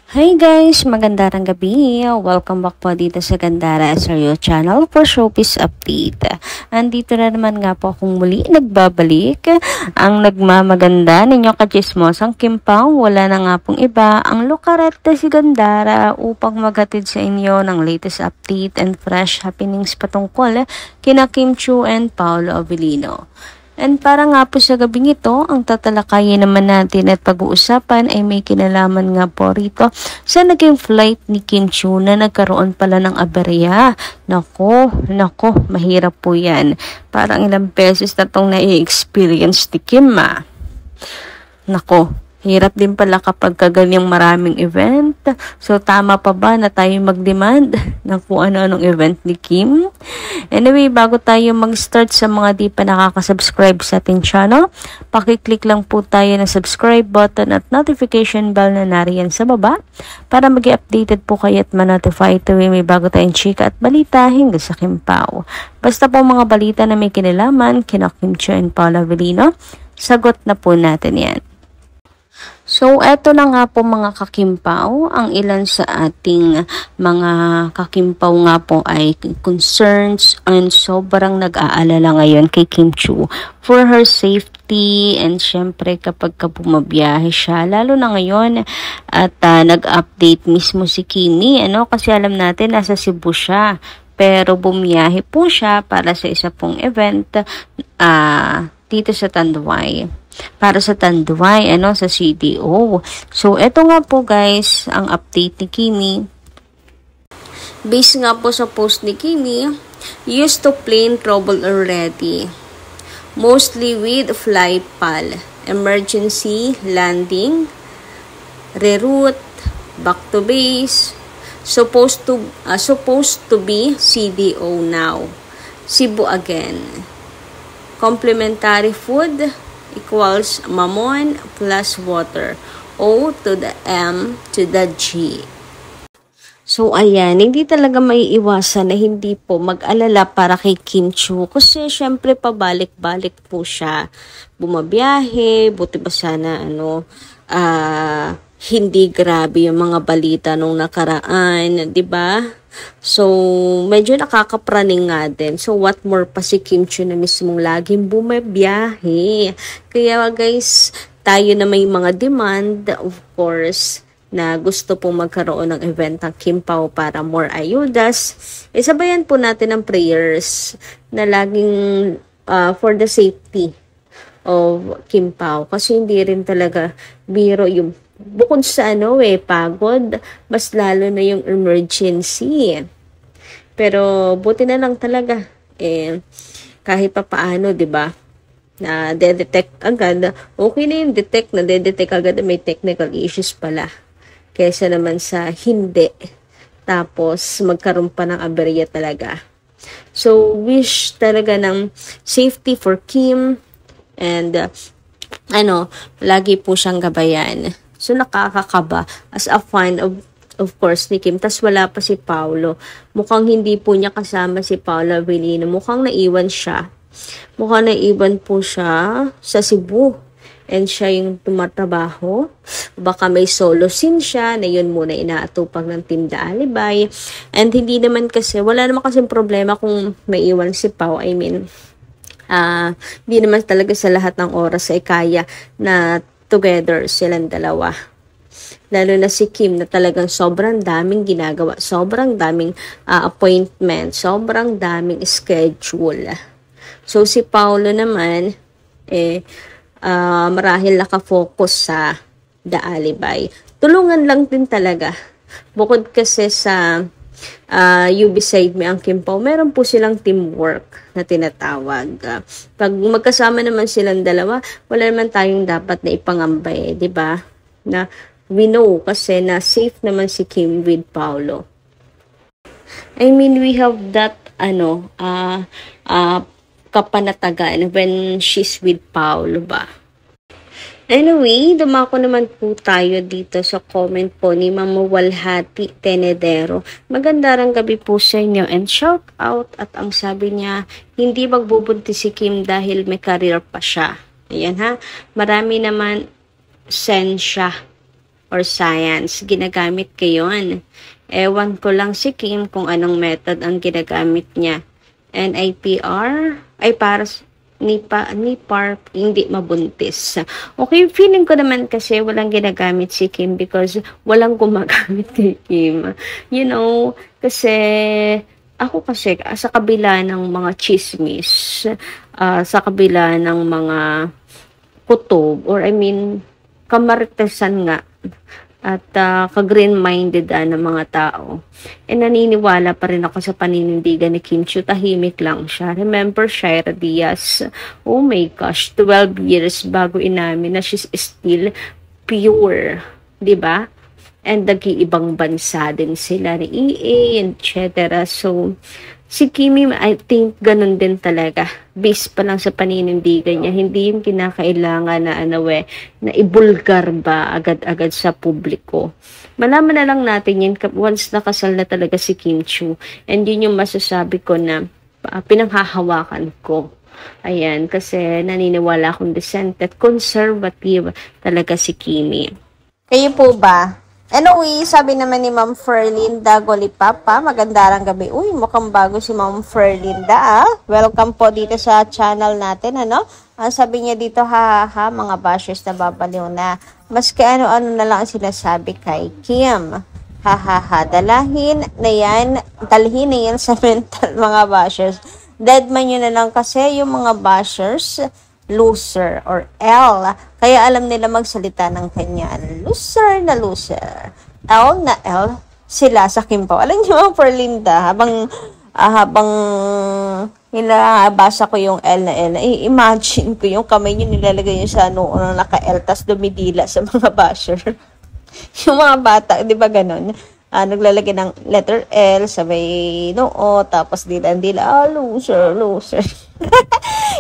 Hi guys! Magandang gabi! Welcome back po dito sa Gandara SRO channel for showbiz update. Andito na naman nga po akong muli nagbabalik. Ang nagmamaganda ninyong kachismosang Kim Pao, wala na nga pong iba ang lukarete si Gandara upang maghatid sa inyo ng latest update and fresh happenings patungkol kina Kim Chiu and Paolo Avellino. And para nga po sa gabing ito, ang tatalakayin naman natin at pag-uusapan ay may kinalaman nga po rito sa naging flight ni Kim Chiu na nagkaroon pala ng aberya. Nako, mahirap po yan. Parang ilang beses na itong na-experience ni Kim Nako. Hirap din pala kapag kaganyang maraming event. So, tama pa ba na tayo mag-demand ng kung ano-anong event ni Kim? Anyway, bago tayo mag-start sa mga di pa nakaka-subscribe sa ating channel, pakiclick lang po tayo ng subscribe button at notification bell na nariyan sa baba para maging updated po kayo at ma-notify tuwing may bago tayong chika at balita hinggil sa Kim Pao. Basta po mga balita na may kinalaman kina Kim Chiu and Paolo Avellino, sagot na po natin yan. So, eto na nga po mga kakimpaw, ang ilan sa ating mga kakimpaw nga po ay concerns and sobrang nag-aalala ngayon kay Kim Chiu for her safety and syempre kapag bumabiyahe siya, lalo na ngayon at nag-update mismo si Kimi, kasi alam natin nasa Cebu siya, pero bumiyahe po siya para sa isa pong event dito sa Tanduay. Para sa Tanduay, sa CDO. So, eto nga po guys, ang update ni Kimi. Based nga po sa post ni Kimi, used to plane trouble already. Mostly with flight PAL. Emergency landing, reroute, back to base. Supposed to be CDO now. Cebu again. Complementary food equals mamon plus water. O to the M to the G. So, ayan, hindi talaga maiiwasan na hindi po mag-alala para kay Kim Chiu kasi syempre pabalik-balik po siya. Bumabiyahe, buti ba sana hindi grabe yung mga balita nung nakaraan, 'di ba? So, medyo nakakapraning nga din. So, what more pa si Kim Chiu na mismong laging bumabiyahe. Kaya guys, tayo na may mga demand, of course, na gusto pong magkaroon ng event ng Kim Pao para more ayudas. Sabayan po natin ang prayers na laging for the safety of Kim Pao. Kasi hindi rin talaga biro yung bukod sa pagod, mas lalo na yung emergency. Pero buti na lang talaga kahit pa paano, 'di ba? Na detect agad. Okay na yung detect agad, may technical issues pala. Kaysa naman sa hindi. Tapos magkaroon pa ng aberya talaga. So wish talaga ng safety for Kim and lagi po siyang gabayan. So, nakakakaba as a fan of course, ni Kim. Tas wala pa si Paolo. Mukhang hindi po niya kasama si Paolo Avellino. Mukhang naiwan siya. Mukhang naiwan po siya sa Cebu. And siya yung tumatrabaho. Baka may solo scene siya na yun muna inaatupag ng Team The Alibay. And hindi naman kasi, wala naman kasi problema kung maiwan si Pao. I mean, hindi naman talaga sa lahat ng oras ay kaya na together silang dalawa. Lalo na si Kim na talagang sobrang daming ginagawa, sobrang daming appointment, sobrang daming schedule. So si Paolo naman marahil nakafocus sa The Alibay. Tulungan lang din talaga. Bukod kasi sa you beside me ang Kim Pao, meron po silang teamwork na tinatawag. Pag magkasama naman silang dalawa, wala naman tayong dapat na ipangambay, 'di ba? Na we know kasi na safe naman si Kim with Paolo. I mean, we have that kapanatagan when she's with Paolo ba? Anyway, dumako naman po tayo dito sa comment po ni Mama Walhati Tenedero. Magandang gabi po sa inyo and shout out at ang sabi niya, hindi magbubuntis si Kim dahil may career pa siya. Ayan ha, marami naman sen siya or science. Ginagamit ko yun. Ewan ko lang si Kim kung anong method ang ginagamit niya. NIPR? Ay, para NIPAR, hindi mabuntis. Okay, feeling ko naman kasi walang ginagamit si Kim because walang gumagamit kay Kim. You know, kasi ako kasi sa kabila ng mga chismis, sa kabila ng mga kutob, or I mean, kamaritesan nga, at ka-green-minded ng mga tao. Naniniwala pa rin ako sa paninindigan ni Kim Chiu. Tahimik lang siya. Remember, Shaira Diaz, oh my gosh, 12 years bago inamin na she's still pure. 'Di ba? And nag-iibang bansa din sila ni EA, etc. So, si Kimi, I think, ganun din talaga. Based pa lang sa paninindigan niya, hindi yung kinakailangan na na ibulgar ba agad-agad sa publiko. Malaman na lang natin yan once nakasal na talaga si Kim Chiu. And yun yung masasabi ko na pinanghahawakan ko. Ayan, kasi naniniwala akong decent at conservative talaga si Kimi. Kayo po ba? Anyway, sabi naman ni Ma'am Ferlinda Golipapa, magandang gabi. Uy, mukhang bago si Ma'am Ferlinda. Welcome po dito sa channel natin, ano? Sabi niya dito, mga bashers na babaliw na. Maski ano-ano na lang sinasabi kay Kim. Dalhin na yan sa mental, mga bashers. Deadman yun na lang kasi yung mga bashers, loser or L. Kaya alam nila magsalita ng kanyan. Loser na loser. L na L sila sa Kim Pao. Alam niyo mga Perlinda, habang hinabasa ko yung L na L, imagine ko yung kamay niyo nilalagay niyo sa noo ng naka-L tas dumidila sa mga basher. Yung mga bata, di ba ganon? Naglalagay ng letter L sa may noo, tapos dila-dila, loser.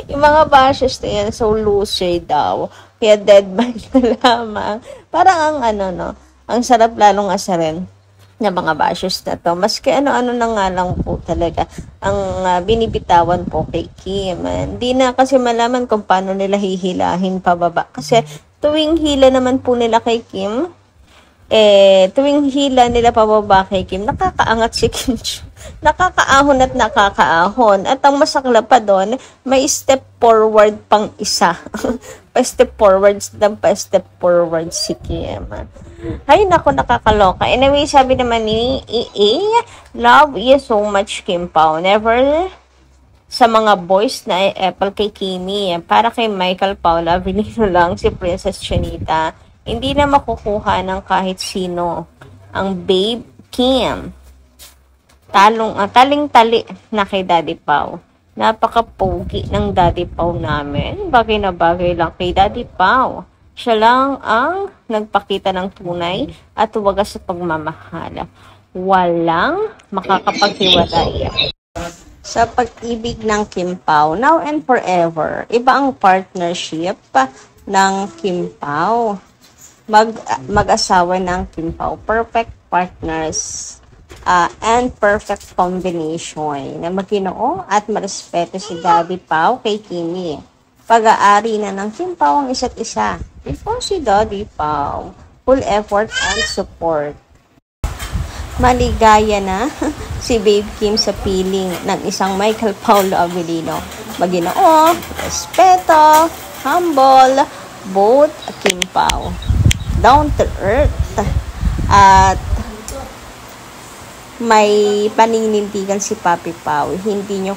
Yung mga bashers na yan, so loser daw. Kaya dead man na lamang. Parang ang sarap lalong asarin ng mga bashers na to. Maski ano-ano na nga lang po talaga ang binibitawan po kay Kim. Hindi na kasi malaman kung paano nila hihilahin pababa. Kasi tuwing hila naman po nila kay Kim, tuwing hila nila pababa kay Kim, nakakaangat si Kim Chiu. Nakakaahon at nakakaahon. At ang masakla pa doon, may step forward pang isa. pa-step forward si Kim. Ay, naku, nakakaloka. Anyway, sabi naman ni EA, love you so much, Kim Pao. Never sa mga boys na apple kay Kimi. Para kay Michael Paula, Avelino lang si Princess Chinita. Hindi na makukuha ng kahit sino ang babe Kim. Taling-tali na kay Daddy Pao. Napaka-pogi ng Daddy Pao namin. Bagay na bagay lang kay Daddy Pao. Siya lang ang nagpakita ng tunay at wagas sa pagmamahal. Walang makakapaghiwalay sa pag-ibig ng Kim Pao. Now and forever. Iba ang partnership ng Kim Pao. Mag-asawa ng Kim Pao. Perfect partners and perfect combination na maginoo at marespeto si Daddy Pao kay Kimi. Pag-aari na ng Kim Pao ang isa't isa. Ito si Daddy Pao. Full effort and support. Maligaya na si Babe Kim sa piling ng isang Michael Paulo Avelino. Maginoo, respeto, humble, both Kim Pao. Down to earth. At may paninindigan si Papi Pao. Hindi nyo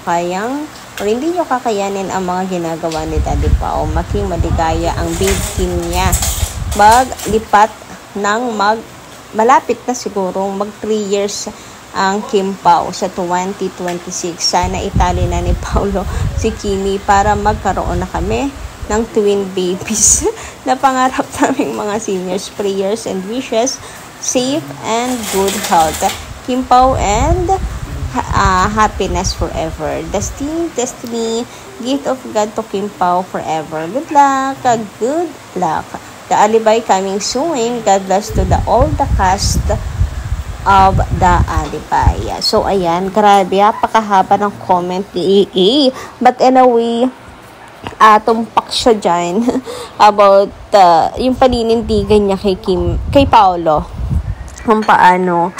kakayanin ang mga ginagawa ni Daddy Pao. Maging maligaya ang Babe Kim niya. Maglipat ng malapit na siguro 3 years ang Kim Pao sa 2026. Sana itali na ni Paulo si Kimi para magkaroon na kami ng twin babies na pangarap naming mga seniors. Prayers and wishes, safe and good health. Kim Pao and happiness forever. Destiny, gift of God to Kim Pao forever. Good luck. The Alibay coming soon. God bless to all the cast of the Alibay. So, ayan, grabe, pakahaba ng comment ni EA. But anyway, tumpak siya dyan about yung paninindigan niya kay Paolo, kung paano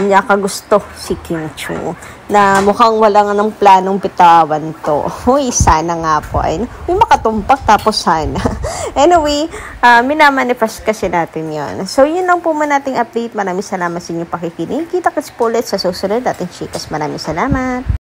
niya kagusto si Kim Chu, na mukhang wala nga ng planong bitawan to. Uy, sana nga po ay makatumpak, tapos sana. Anyway, minamanifest kasi natin yon. So, yun lang po muna nating update. Maraming salamat sa inyong pakikinig. Kita-kits po ulit sa susunod nating chikas. Maraming salamat.